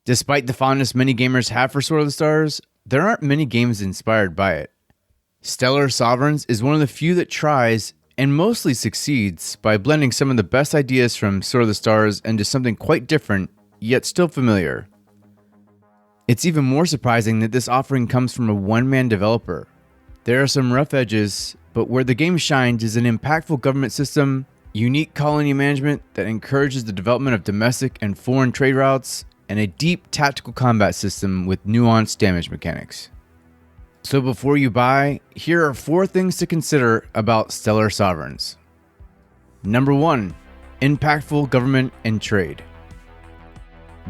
Despite the fondness many gamers have for Sword of the Stars, there aren't many games inspired by it. Stellar Sovereigns is one of the few that tries, and mostly succeeds, by blending some of the best ideas from Sword of the Stars into something quite different, yet still familiar. It's even more surprising that this offering comes from a one-man developer. There are some rough edges, but where the game shines is an impactful government system, unique colony management that encourages the development of domestic and foreign trade routes, and a deep tactical combat system with nuanced damage mechanics. So before you buy, here are 4 things to consider about Stellar Sovereigns. Number 1, impactful government and trade.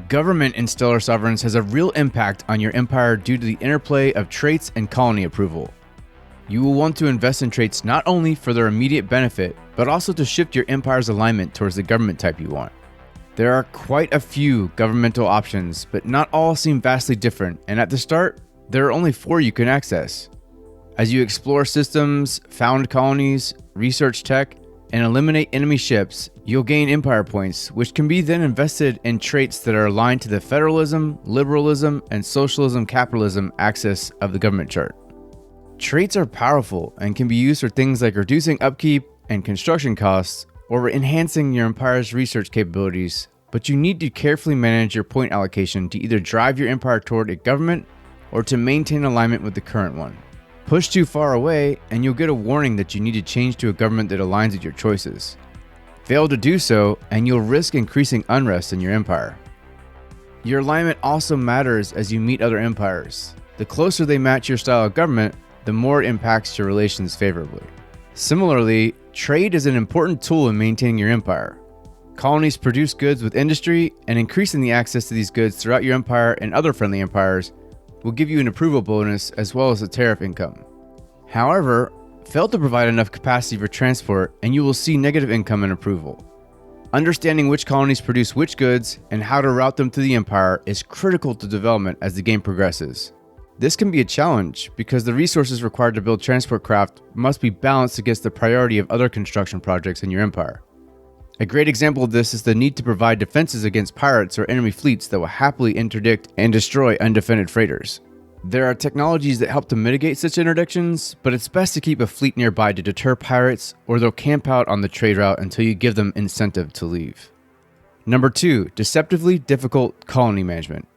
Government in Stellar Sovereigns has a real impact on your empire due to the interplay of traits and colony approval. You will want to invest in traits not only for their immediate benefit, but also to shift your empire's alignment towards the government type you want. There are quite a few governmental options, but not all seem vastly different, and at the start, there are only 4 you can access. As you explore systems, found colonies, research tech, and eliminate enemy ships, you'll gain empire points, which can be then invested in traits that are aligned to the federalism, liberalism, and socialism capitalism axis of the government chart. Traits are powerful and can be used for things like reducing upkeep and construction costs, or enhancing your empire's research capabilities, but you need to carefully manage your point allocation to either drive your empire toward a government or to maintain alignment with the current one. Push too far away and you'll get a warning that you need to change to a government that aligns with your choices. Fail to do so and you'll risk increasing unrest in your empire. Your alignment also matters as you meet other empires. The closer they match your style of government, the more it impacts your relations favorably. Similarly, trade is an important tool in maintaining your empire. Colonies produce goods with industry, and increasing the access to these goods throughout your empire and other friendly empires will give you an approval bonus as well as a tariff income. However, fail to provide enough capacity for transport and you will see negative income and approval. Understanding which colonies produce which goods and how to route them through the empire is critical to development as the game progresses. This can be a challenge because the resources required to build transport craft must be balanced against the priority of other construction projects in your empire. A great example of this is the need to provide defenses against pirates or enemy fleets that will happily interdict and destroy undefended freighters. There are technologies that help to mitigate such interdictions, but it's best to keep a fleet nearby to deter pirates, or they'll camp out on the trade route until you give them incentive to leave. Number 2, deceptively difficult colony management.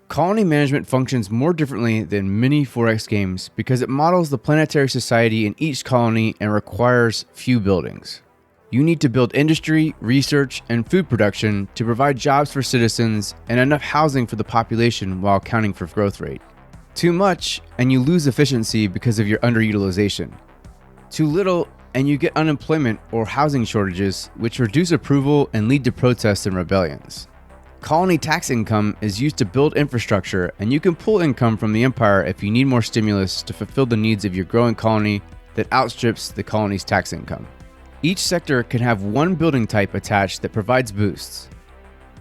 Colony management functions more differently than many 4X games because it models the planetary society in each colony and requires few buildings. You need to build industry, research, and food production to provide jobs for citizens and enough housing for the population while accounting for growth rate. Too much, and you lose efficiency because of your underutilization. Too little, and you get unemployment or housing shortages, which reduce approval and lead to protests and rebellions. Colony tax income is used to build infrastructure, and you can pull income from the empire if you need more stimulus to fulfill the needs of your growing colony that outstrips the colony's tax income. Each sector can have one building type attached that provides boosts.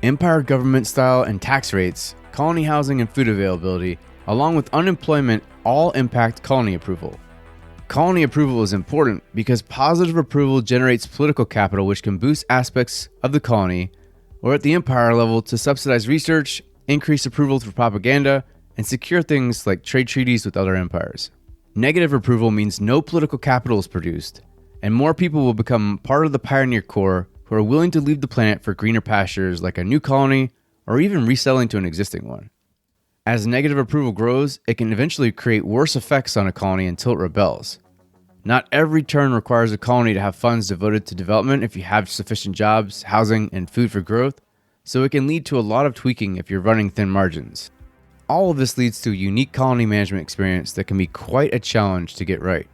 Empire government style and tax rates, colony housing and food availability, along with unemployment all impact colony approval. Colony approval is important because positive approval generates political capital which can boost aspects of the colony, or at the empire level to subsidize research, increase approval through propaganda, and secure things like trade treaties with other empires. Negative approval means no political capital is produced, and more people will become part of the pioneer corps who are willing to leave the planet for greener pastures like a new colony or even reselling to an existing one. As negative approval grows, it can eventually create worse effects on a colony until it rebels. Not every turn requires a colony to have funds devoted to development if you have sufficient jobs, housing, and food for growth, so it can lead to a lot of tweaking if you're running thin margins. All of this leads to a unique colony management experience that can be quite a challenge to get right.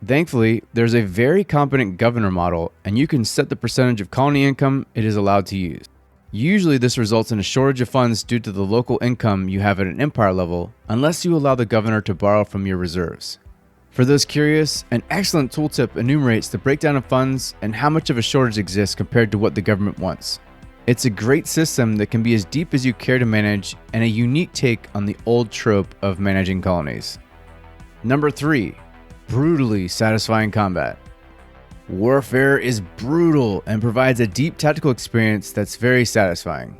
Thankfully, there's a very competent governor model, and you can set the percentage of colony income it is allowed to use. Usually this results in a shortage of funds due to the local income you have at an empire level, unless you allow the governor to borrow from your reserves. For those curious, an excellent tooltip enumerates the breakdown of funds and how much of a shortage exists compared to what the government wants. It's a great system that can be as deep as you care to manage and a unique take on the old trope of managing colonies. Number 3, brutally satisfying combat. Warfare is brutal and provides a deep tactical experience that's very satisfying.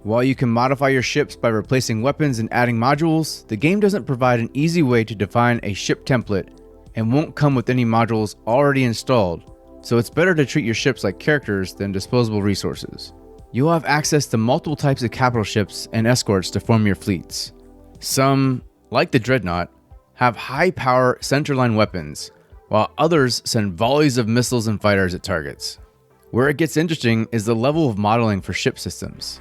While you can modify your ships by replacing weapons and adding modules, the game doesn't provide an easy way to define a ship template and won't come with any modules already installed, so it's better to treat your ships like characters than disposable resources. You'll have access to multiple types of capital ships and escorts to form your fleets. Some, like the Dreadnought, have high-power centerline weapons, while others send volleys of missiles and fighters at targets. Where it gets interesting is the level of modeling for ship systems.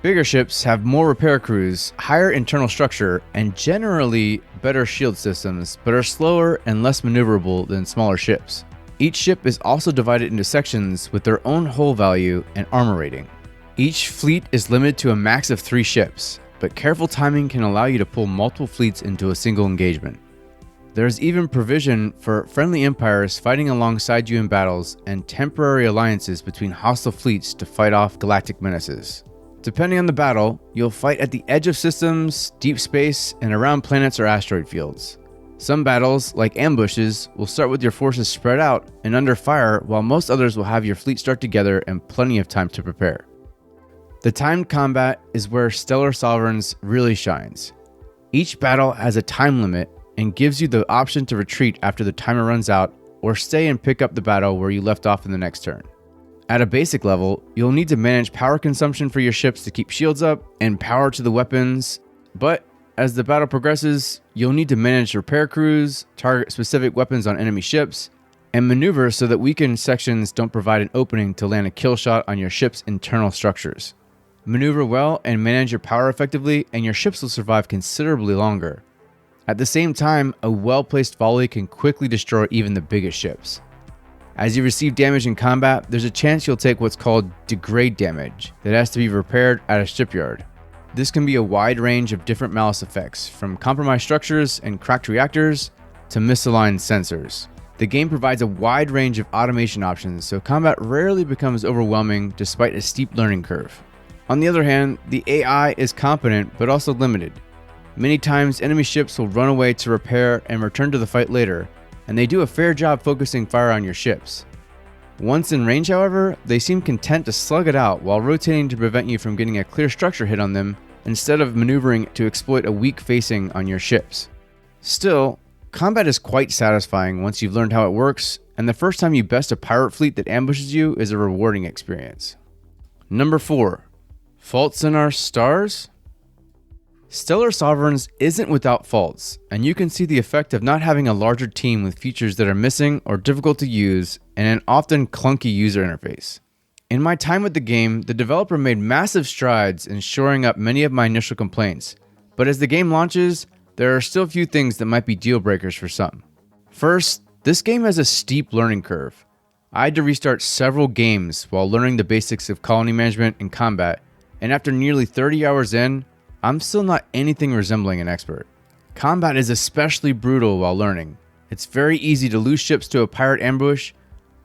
Bigger ships have more repair crews, higher internal structure, and generally better shield systems, but are slower and less maneuverable than smaller ships. Each ship is also divided into sections with their own hull value and armor rating. Each fleet is limited to a max of 3 ships, but careful timing can allow you to pull multiple fleets into a single engagement. There's even provision for friendly empires fighting alongside you in battles and temporary alliances between hostile fleets to fight off galactic menaces. Depending on the battle, you'll fight at the edge of systems, deep space, and around planets or asteroid fields. Some battles, like ambushes, will start with your forces spread out and under fire, while most others will have your fleet start together and plenty of time to prepare. The timed combat is where Stellar Sovereigns really shines. Each battle has a time limit and gives you the option to retreat after the timer runs out or stay and pick up the battle where you left off in the next turn. At a basic level, you'll need to manage power consumption for your ships to keep shields up and power to the weapons, but as the battle progresses, you'll need to manage repair crews, target specific weapons on enemy ships, and maneuver so that weakened sections don't provide an opening to land a kill shot on your ship's internal structures. Maneuver well and manage your power effectively, and your ships will survive considerably longer. At the same time, a well-placed volley can quickly destroy even the biggest ships. As you receive damage in combat, there's a chance you'll take what's called degrade damage that has to be repaired at a shipyard. This can be a wide range of different malus effects, from compromised structures and cracked reactors to misaligned sensors. The game provides a wide range of automation options, so combat rarely becomes overwhelming despite a steep learning curve. On the other hand, the AI is competent but also limited. Many times enemy ships will run away to repair and return to the fight later, and they do a fair job focusing fire on your ships. Once in range, however, they seem content to slug it out while rotating to prevent you from getting a clear structure hit on them instead of maneuvering to exploit a weak facing on your ships. Still, combat is quite satisfying once you've learned how it works, and the first time you best a pirate fleet that ambushes you is a rewarding experience. Number 4. Faults in our stars? Stellar Sovereigns isn't without faults, and you can see the effect of not having a larger team with features that are missing or difficult to use and an often clunky user interface. In my time with the game, the developer made massive strides in shoring up many of my initial complaints, but as the game launches, there are still a few things that might be deal breakers for some. First, this game has a steep learning curve. I had to restart several games while learning the basics of colony management and combat, and after nearly 30 hours in, I'm still not anything resembling an expert. Combat is especially brutal while learning. It's very easy to lose ships to a pirate ambush,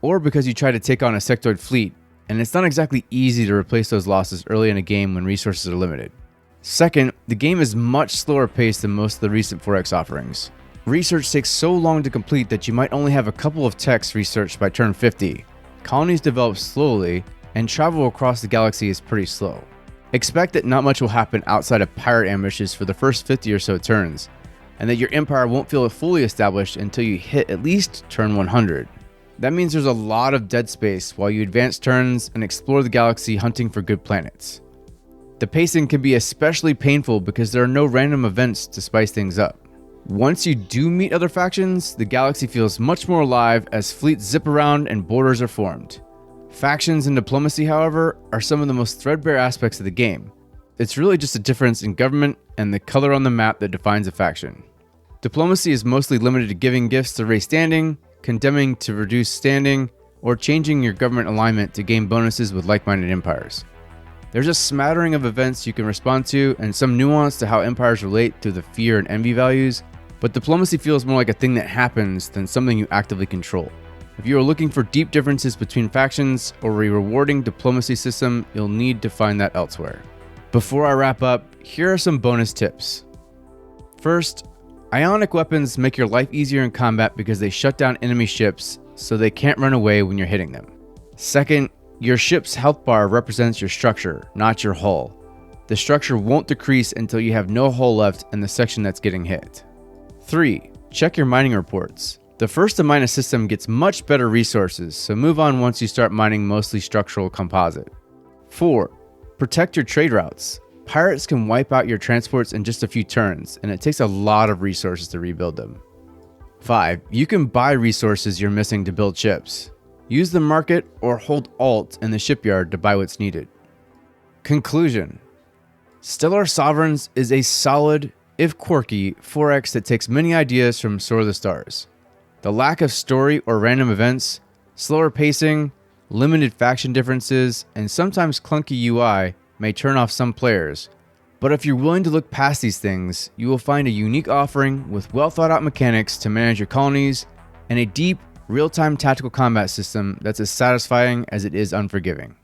or because you try to take on a sectoid fleet, and it's not exactly easy to replace those losses early in a game when resources are limited. Second, the game is much slower paced than most of the recent 4X offerings. Research takes so long to complete that you might only have a couple of techs researched by turn 50. Colonies develop slowly, and travel across the galaxy is pretty slow. Expect that not much will happen outside of pirate ambushes for the first 50 or so turns, and that your empire won't feel fully established until you hit at least turn 100. That means there's a lot of dead space while you advance turns and explore the galaxy hunting for good planets. The pacing can be especially painful because there are no random events to spice things up. Once you do meet other factions, the galaxy feels much more alive as fleets zip around and borders are formed. Factions and diplomacy, however, are some of the most threadbare aspects of the game. It's really just a difference in government and the color on the map that defines a faction. Diplomacy is mostly limited to giving gifts to raise standing, condemning to reduce standing, or changing your government alignment to gain bonuses with like-minded empires. There's a smattering of events you can respond to and some nuance to how empires relate through the fear and envy values, but diplomacy feels more like a thing that happens than something you actively control. If you are looking for deep differences between factions or a rewarding diplomacy system, you'll need to find that elsewhere. Before I wrap up, here are some bonus tips. First, ionic weapons make your life easier in combat because they shut down enemy ships so they can't run away when you're hitting them. Second, your ship's health bar represents your structure, not your hull. The structure won't decrease until you have no hull left in the section that's getting hit. 3. Check your mining reports. The first to mine a system gets much better resources, so move on once you start mining mostly structural composite. 4. Protect your trade routes. Pirates can wipe out your transports in just a few turns, and it takes a lot of resources to rebuild them. 5. You can buy resources you're missing to build ships. Use the market or hold Alt in the shipyard to buy what's needed. Conclusion. Stellar Sovereigns is a solid, if quirky, 4X that takes many ideas from Sword of the Stars. The lack of story or random events, slower pacing, limited faction differences, and sometimes clunky UI may turn off some players, but if you're willing to look past these things, you will find a unique offering with well thought out mechanics to manage your colonies and a deep, real-time tactical combat system that's as satisfying as it is unforgiving.